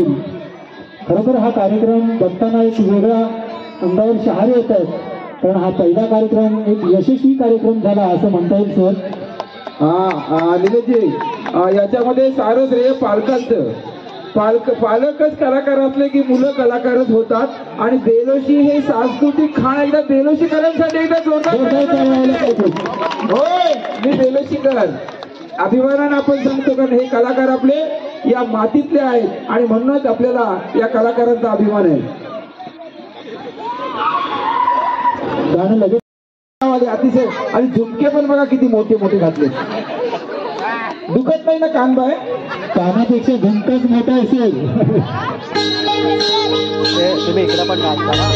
होईल. खरोखर हा कार्यक्रम बघताना एक वेगळा अंगावर शहारे येत आहेत, कारण हा पहिला कार्यक्रम एक यशस्वी कार्यक्रम झाला असं म्हणता येईल सर. निलेशजी, याच्यामध्ये सारं श्रेय पालकांचं. पालकच कलाकार असले की मुलं कलाकारच होतात. आणि बेलोशी हे सांस्कृतिक खाण एकदा बेलोशीकरांसाठी एकदा जोरदार. होय, मी बेलोशीकर अभिमानानं आपण सांगतो, कारण हे कलाकार आपले या मातीतले आहेत आणि म्हणूनच आपल्याला या कलाकारांचा अभिमान आहे. गाणं लगेच अतिशय. आणि झुमके पण बघा किती मोठे मोठे घातले. दुखत नाही ना कान बाय? कानापेक्षा झुमकाच मोठा असेल. तुम्ही इकडे पण नाचता ना.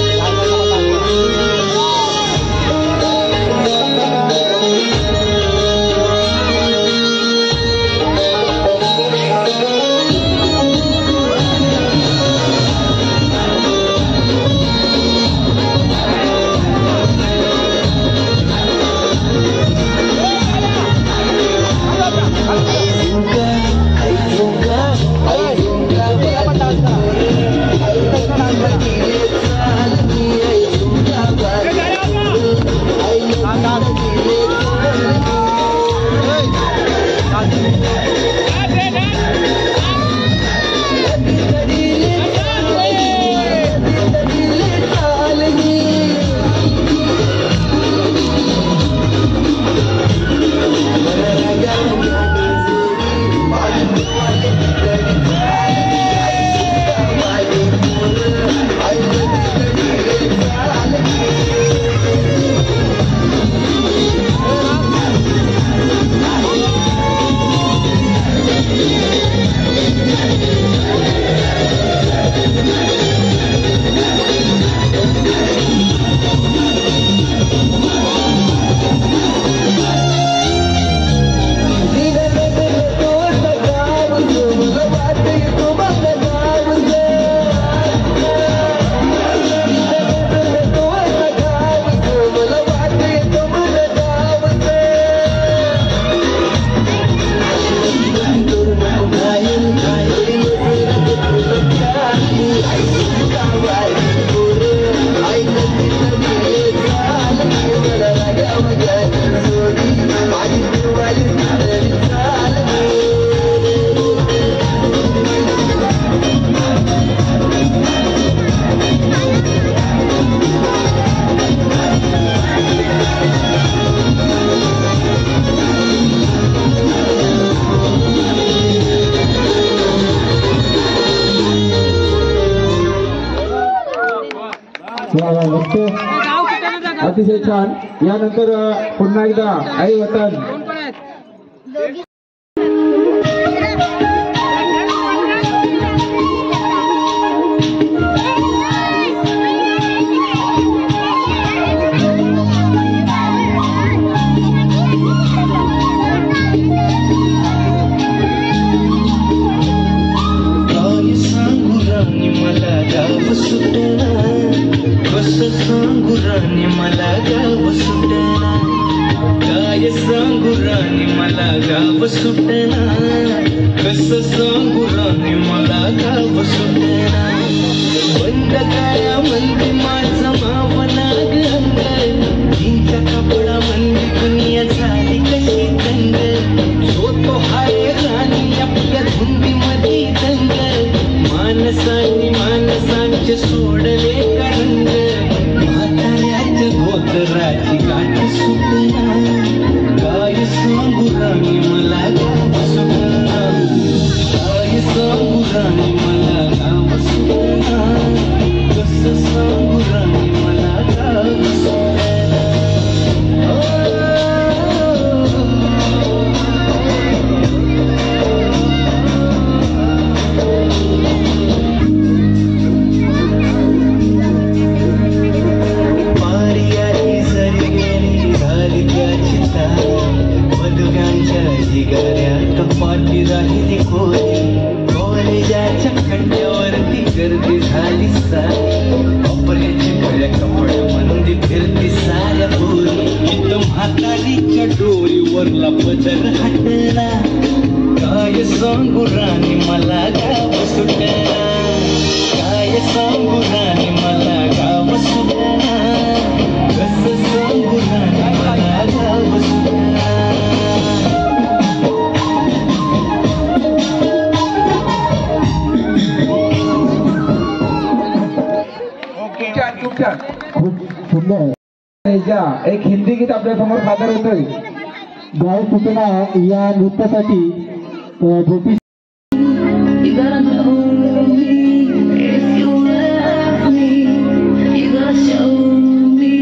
अतिशय छान. यानंतर पुन्हा एकदा आई वतन. डोरीवरला पदर हटला काय सांगू राणी मला गाव सुटला. सांगू राणी मला गाव सुद्धा कसं सांगू राणी मला गाव सुद्धा खूप छान खूप सुंदर. एक हिंदी गीत आपल्या समोर सादर होतोय. गाव तुटणा या नृत्यासाठी ज्योतिष You gotta know me if you love me. You gotta show me.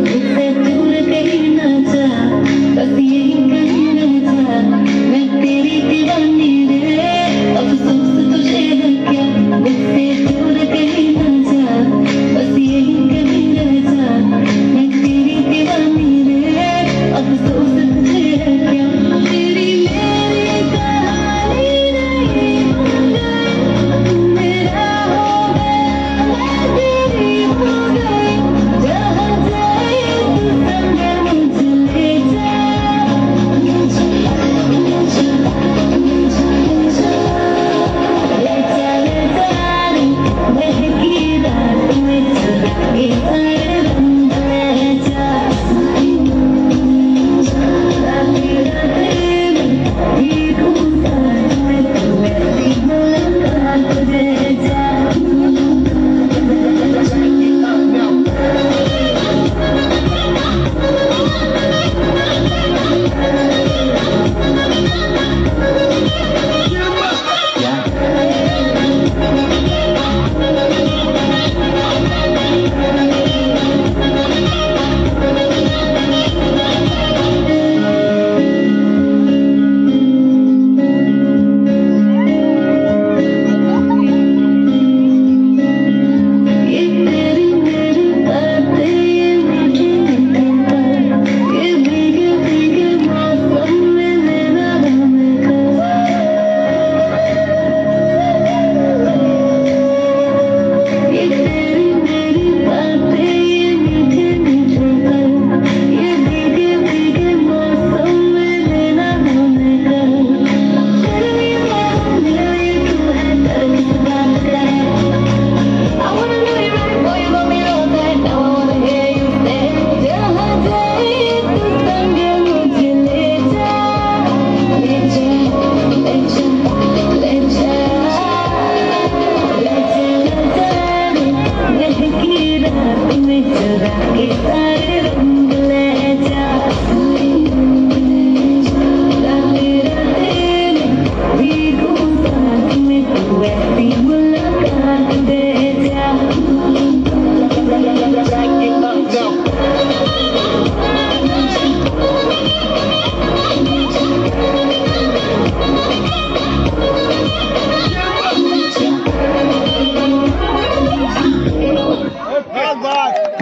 मुझसे दूर कहीं ना जा, बस यही कहना था, मैं तेरी दीवानी रे, अफसोस तुझे है क्या? मुझसे दूर कहीं ना जा, बस यही कहना था, मैं तेरी दीवानी रे, अफसोस तुझे है क्या? तेरी मेरी कहानी नहीं हो गई, मेरा हो गया, मैं तेरी हो गई, जहाँ जाए तू संग मुझे ले जा, ले जा, ले जा, ले जा, ले जा रे, महकी रात में चुरा के सारे रंग ले जा, रातें रातें में भीगूं साथ में तू ऐसी मुलाकात दे जा. ये तेरी मेरी बातें, ये मीठी मीठी बात, ये भीगे भीगे मौसम में लेना हमें खबर. ये तेरी मेरी बातें, ये मीठी मीठी बात, ये भीगे भीगे मौसम में लेना हमें खबर. गर्मी में मेरे तू है दर्द किस बात का है? I wanna know you right, boy, you got me all night. Now I wanna hear you say, जहाँ जाए तू संग मुझे ले जा, ले जा, ले जा, ले जा, ले जा रे, महकी रात में चुरा के सारे रंग ले जा, रातें रातें में भीगूं साथ में तू ऐसी मुलाकात दे जा.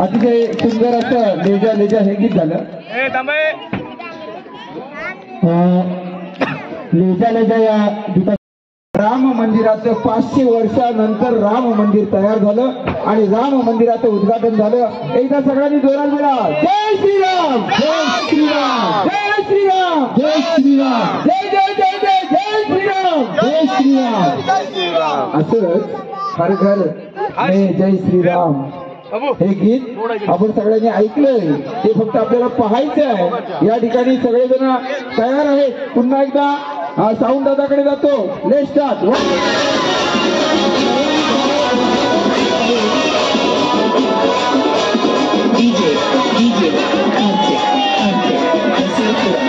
अतिशय सुंदर असं लेजा लेजा हे गीत झालं. लेजा लेजा या गीता राम मंदिराचं 500 वर्षानंतर राम मंदिर तयार झालं आणि राम मंदिराचं उद्घाटन झालं. एकदा सगळ्यांनी जोरात बोला, जय श्रीराम, जय श्रीराम, जय श्रीराम, जय श्रीराम, जय जय जय जय जय श्रीराम, जय श्रीराम. असंच हर घर में जय श्रीराम हे गीत आपण सगळ्यांनी ऐकलंय. ते फक्त आपल्याला पाहायचं आहे. या ठिकाणी सगळेजण तयार आहेत. पुन्हा एकदा साऊंड दादाकडे जातो. Let's start. DJ Kartik Hasilpura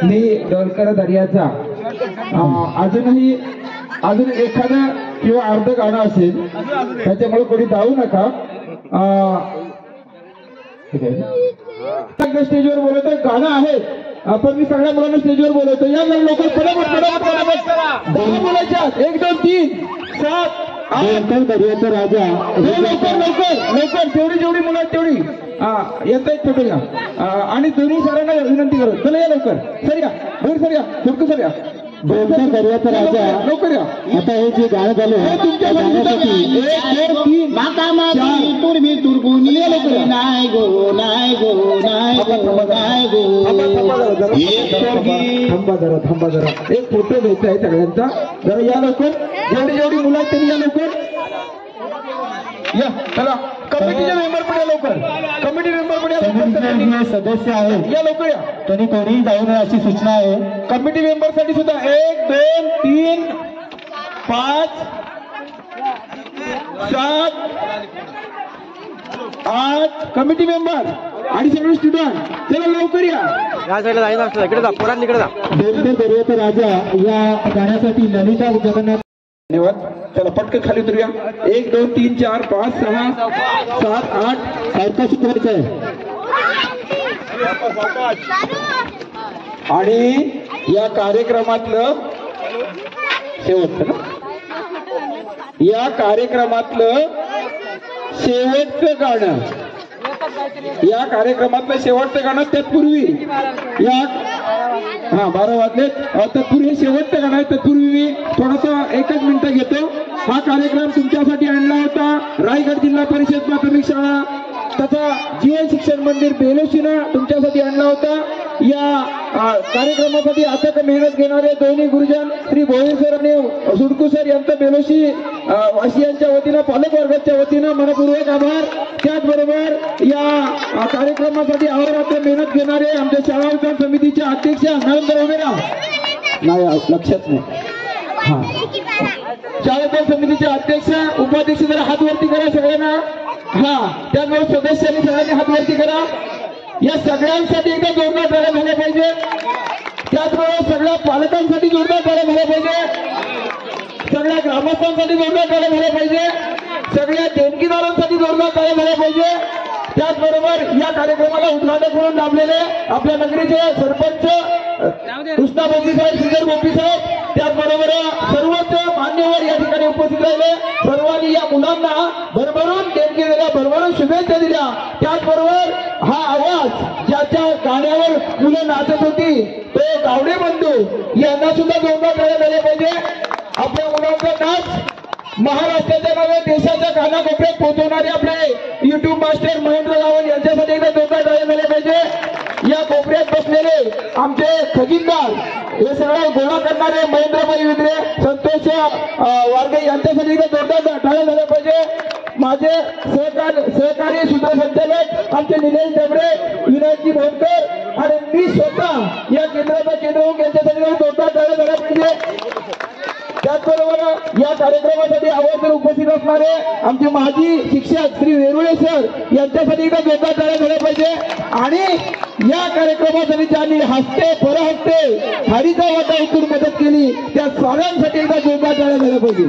मी डोलकर दर्याचा अजून एखादं किंवा अर्ध गाणं असेल त्याच्यामुळे कोणी जाऊ नका. स्टेजवर बोलवतोय गाणं आहे आपण मी सगळ्या मुलांना स्टेजवर बोलवतो. या लोक बोलायच्या 1 2 3 7 दर्याचा राजा लवकर लवकर लवकर जेवढी मुलं आहेत तेवढी येत आहेत छोटे आणि दोन्ही सरांना विनंती करत चला या लवकर सर या दूर सर या खुर्क सर या बोलता दर्याचा राजा लवकर या. आता हे जे गाणं झालं तुमच्या त्या गाण्यासाठी 1 2 3 माता माती तुरबी तुरगुनी नाही गो नाही गो नाही गो नाही गो थांबा जरा एक फोटो घ्यायचा आहे सगळ्यांचा. जरा या लवकर, जेवढी मुलं आहेत त्यांनी या लवकर या. चला कमिटीचे मेंबर पण या लवकर, कमिटी मेंबर पण या लवकर, जे सदस्य आहेत या लवकर या. त्यांनी कोणीही जाऊ नये अशी सूचना आहे. कमिटी मेंबर साठी सुद्धा 1 2 3 5 7 8 कमिटी मेंबर आणि सगळे स्टुडंट चला लवकर या. या साईडला जायचं असतं इकडे जा, पोरांनी इकडे जा. बोलता दर्याचा राजा या गाण्यासाठी ललिता जगन्नाथ. धन्यवाद. चला पटकन खाली उतरूया. 1 2 3 4 5 6 7 8 सारखा शिकवायचं आहे. आणि या कार्यक्रमातलं शेवटचं ना, या कार्यक्रमातलं शेवटचं गाणं, या कार्यक्रमातलं शेवटचं गाणं तत्पूर्वी या 12 वाजलेत. तत्पूर्वी शेवटचं गाणं आहे. तत्पूर्वी मी थोडासा 1 मिनिटं घेतो. हा कार्यक्रम तुमच्यासाठी आणला होता रायगड जिल्हा परिषद प्राथमिक शाळा तथा जीवन शिक्षण मंदिर बेलोशीनं तुमच्यासाठी आणला होता. या कार्यक्रमासाठी अथक मेहनत घेणारे दोन्ही गुरुजन श्री भोळे सर आणि सुडकू सर यांचं बेलोशी वासियांच्या वतीनं, पालक वर्गाच्या वतीनं मनपूर्वक आभार. त्याचबरोबर या कार्यक्रमासाठी अहोरात्र मेहनत घेणारे आमच्या शाळा विकास समितीच्या अध्यक्ष नरेंद्र उमेरा, नाही लक्षात नाही, हा शाळा विकास समितीचे अध्यक्ष उपाध्यक्ष, जरा हात वरती करा सगळ्यांना. हा त्याचबरोबर सदस्यांनी सगळ्यांनी हात वरती करा. या सगळ्यांसाठी एकदा जोरदार टाळ्या झाल्या पाहिजे. त्याचबरोबर सगळ्या पालकांसाठी जोरदार टाळ्या झाल्या पाहिजे. सगळ्या ग्रामस्थांसाठी जोरदार टाळ्या झाल्या पाहिजे. सगळ्या देणगीदारांसाठी जोरदार टाळ्या झाल्या पाहिजे. त्याचबरोबर या कार्यक्रमाला उद्घाटक म्हणून लाभलेले आपल्या नगरीचे सरपंच कृष्णा गोपी साहेब, श्रीधर गोपी साहेब, त्याचबरोबर सर्वच मान्यवर या ठिकाणी उपस्थित राहिले. सर्वांनी या मुलांना भरभरून देणगी दिल्या, भरभरून शुभेच्छा दिल्या. त्याचबरोबर हा आवाज ज्याच्या गाण्यावर मुलं नाचत होती तो गावडे बंधू यांना सुद्धा जोरदार टाळ्या झाल्या पाहिजे. आपल्या मुलांचा नाच महाराष्ट्राच्या नव्हे देशाच्या कानाकोपऱ्यात पोहोचवणारे आपले युट्यूब मास्टर महेंद्र रावल यांच्यासाठी एकदा जोरदार टाळ्या झाल्या पाहिजे. या कोपऱ्यात बसलेले आमचे खजिनदार, हे सगळं गोळा करणारे महेंद्रभाई विद्रे, संतोष वारगे यांच्यासाठी एकदा जोरदार टाळ्या झाल्या पाहिजे. माझे सहकारी सूत्रसंचालक आमचे निलेश डबरे, विनायकजी भोंडकर आणि मी स्वतः या केंद्राचा केंद्रप्रमुख यांच्यासाठी जोरदार टाळ्या झाल्या पाहिजे. त्याचबरोबर या कार्यक्रमासाठी आवर्जून उपस्थित असणारे आमचे माजी शिक्षक श्री वेरुळे सर यांच्यासाठी एकदा जोरदार टाळ्या झाल्या पाहिजे. आणि या कार्यक्रमासाठी ज्यांनी हस्ते परहस्ते हरीचा वाटा उचलून मदत केली त्या साऱ्यांसाठी एकदा जोरदार टाळ्या झाल्या पाहिजे.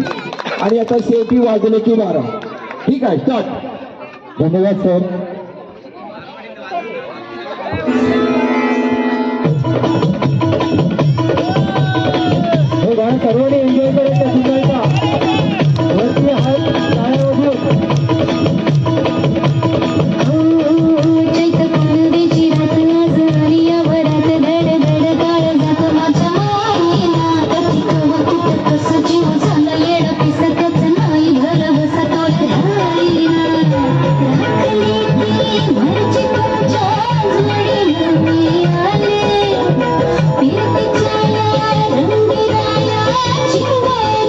आणि आता शेवटी वाजले की 12. ठीक आहे, स्टार्ट. धन्यवाद सर. हे गाणं सर्वांनी एन्जॉय करायचं सुद्धा वरती हात टाळ्या वाजवून. चैत पालवेची रात आज आली या वरात, धड धड काळ जात माझ्या माईला. कधी कवा कुठं कसं जीव झाला येडा, पिसकच नाही घर बसतोल धाईला. राखली ती घरची तुमच्या जोडीला मी आले, फिरतीच्या रंगीराया चिंगारी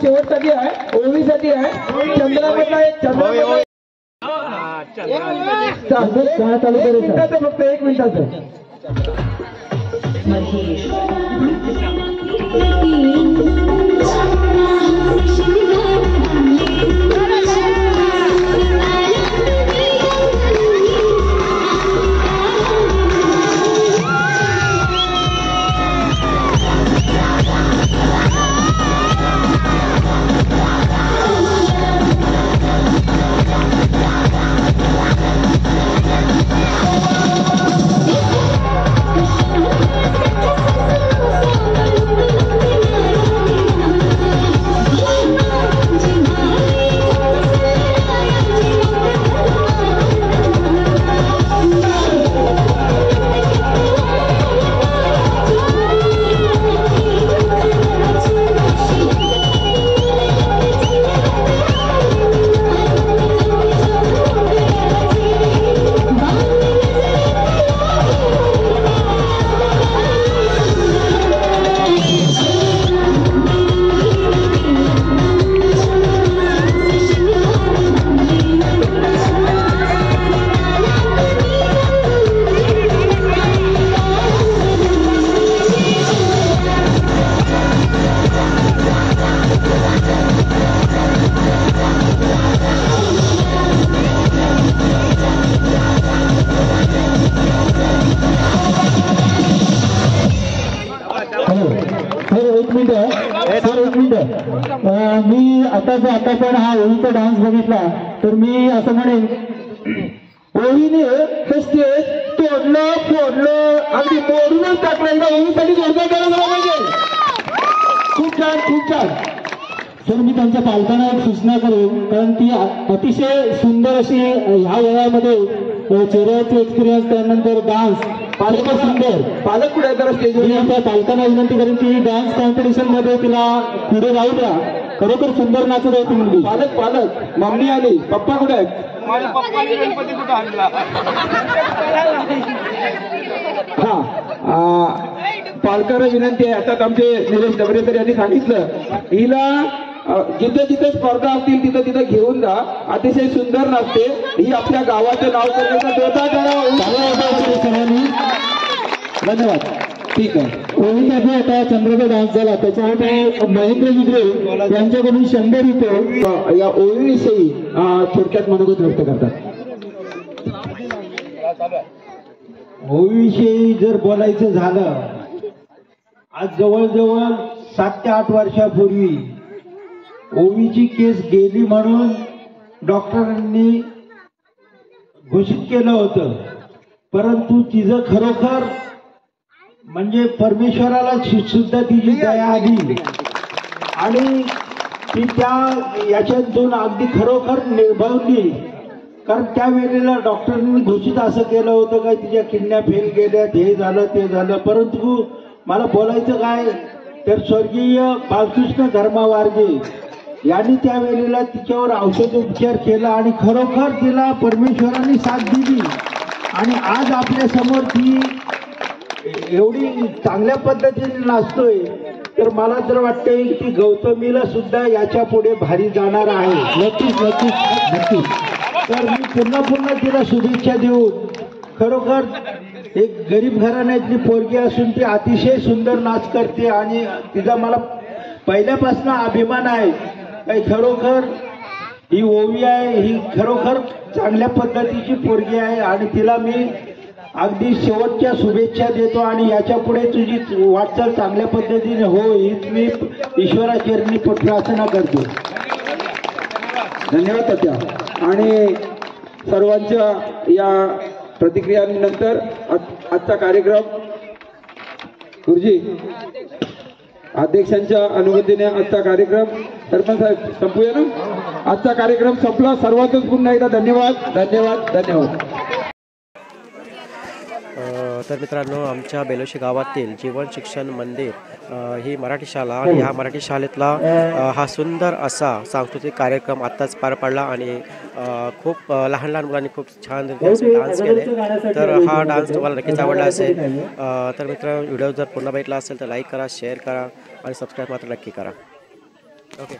शेवटसाठी आहे, ओवीसाठी आहे. चंद्रामधला एक फक्त 1 मिनिटाचं. मी आता पण हा ओळीचा डान्स बघितला तर मी असं म्हणेन, ओळीने हे स्टेज तोडलं फोडलं अगदी मोडूनच टाकलं. एकदा ओळीसाठी जोरदार करायला पाहिजे. खूप छान खूप छान. सर मी त्यांच्या पालकांना एक सूचना करेन, कारण ती अतिशय सुंदर अशी ह्या वयामध्ये चेहऱ्याचे एक्सपिरियन्स, त्यानंतर डान्स पालक सुंदर. पालक कुठे आहे जरा स्टेजवर? मी त्या पालकांना विनंती करेन की डान्स कॉम्पिटिशन मध्ये तिला पुढे राहू द्या. खरोखर सुंदर नाचत आहे ती मुलगी. पालक मम्मी आली, पप्पा कुठे आहेत? हा पालकांना विनंती आहे. आता आमचे निलेश डबरे सर यांनी सांगितलं, हिला जिथे जिथे स्पर्धा असतील तिथं तिथं घेऊन जा. अतिशय सुंदर नाचते ही. आपल्या गावाचं नाव करण्याचा जोरदार सर्वांनी धन्यवाद. ठीक आहे. ओळीमध्ये आता चंद्राचा डान्स झाला, त्याच्यामध्ये महेंद्र विद्रे यांच्याकडून 100 रुपये या ओळीविषयी थोडक्यात मनोगत व्यक्त करतात. ओवीविषयी जर बोलायचं झालं, आज जवळजवळ 7 ते 8 वर्षापूर्वी ओवीची केस गेली म्हणून डॉक्टरांनी घोषित केलं होतं. परंतु तिचं खरोखर म्हणजे परमेश्वराला सुद्धा तिची दया आली आणि ती त्या याच्यातून अगदी खरोखर निर्भवली. कारण त्यावेळेला डॉक्टरांनी घोषित असं केलं होतं का तिच्या किडन्या फेल गेल्यात, हे झालं ते झालं. परंतु मला बोलायचं काय तर स्वर्गीय बालकृष्ण धर्मावारगे यांनी त्यावेळेला तिच्यावर औषधोपचार केला आणि खरोखर तिला परमेश्वराने साथ दिली आणि आज आपल्या समोर ती एवढी चांगल्या पद्धतीने नाचतोय. तर मला तर वाटतंय की गौतमीला सुद्धा याच्या पुढे भारी जाणार आहे. नक्कीच नक्कीच नक्कीच. तर मी पुन्हा तिला शुभेच्छा देऊन, खरोखर एक गरीब घराण्यातली पोरगी असून ती अतिशय सुंदर नाच करते आणि तिचा मला पहिल्यापासून अभिमान आहे. काही खरोखर ही ओवी आहे, ही खरोखर चांगल्या पद्धतीची पोरगी आहे आणि तिला मी अगदी शेवटच्या शुभेच्छा देतो आणि याच्या पुढे तुझी वाटचाल चांगल्या पद्धतीने हो हीच मी ईश्वराचरणी प्रार्थना करतो. धन्यवाद तात्या. आणि सर्वांच्या या प्रतिक्रियांनंतर आजचा कार्यक्रम गुरुजी अध्यक्षांच्या अनुमतीने आजचा कार्यक्रम सरपंच साहेब संपूया ना. आजचा कार्यक्रम संपला. सर्वांतच पुन्हा एकदा धन्यवाद धन्यवाद धन्यवाद. तर मित्रांनो, आमच्या बेलोशी गावातील जीवन शिक्षण मंदिर ही मराठी शाळा आणि ह्या मराठी शाळेतला हा सुंदर असा सांस्कृतिक कार्यक्रम आत्ताच पार पडला आणि खूप लहान लहान मुलांनी खूप छान डान्स केले. तर हा डान्स तुम्हाला नक्कीच आवडला असेल. तर मित्रांनो, व्हिडिओ जर पुन्हा बघितला असेल तर लाईक करा, शेअर करा आणि सबस्क्राईब मात्र नक्की करा. ओके.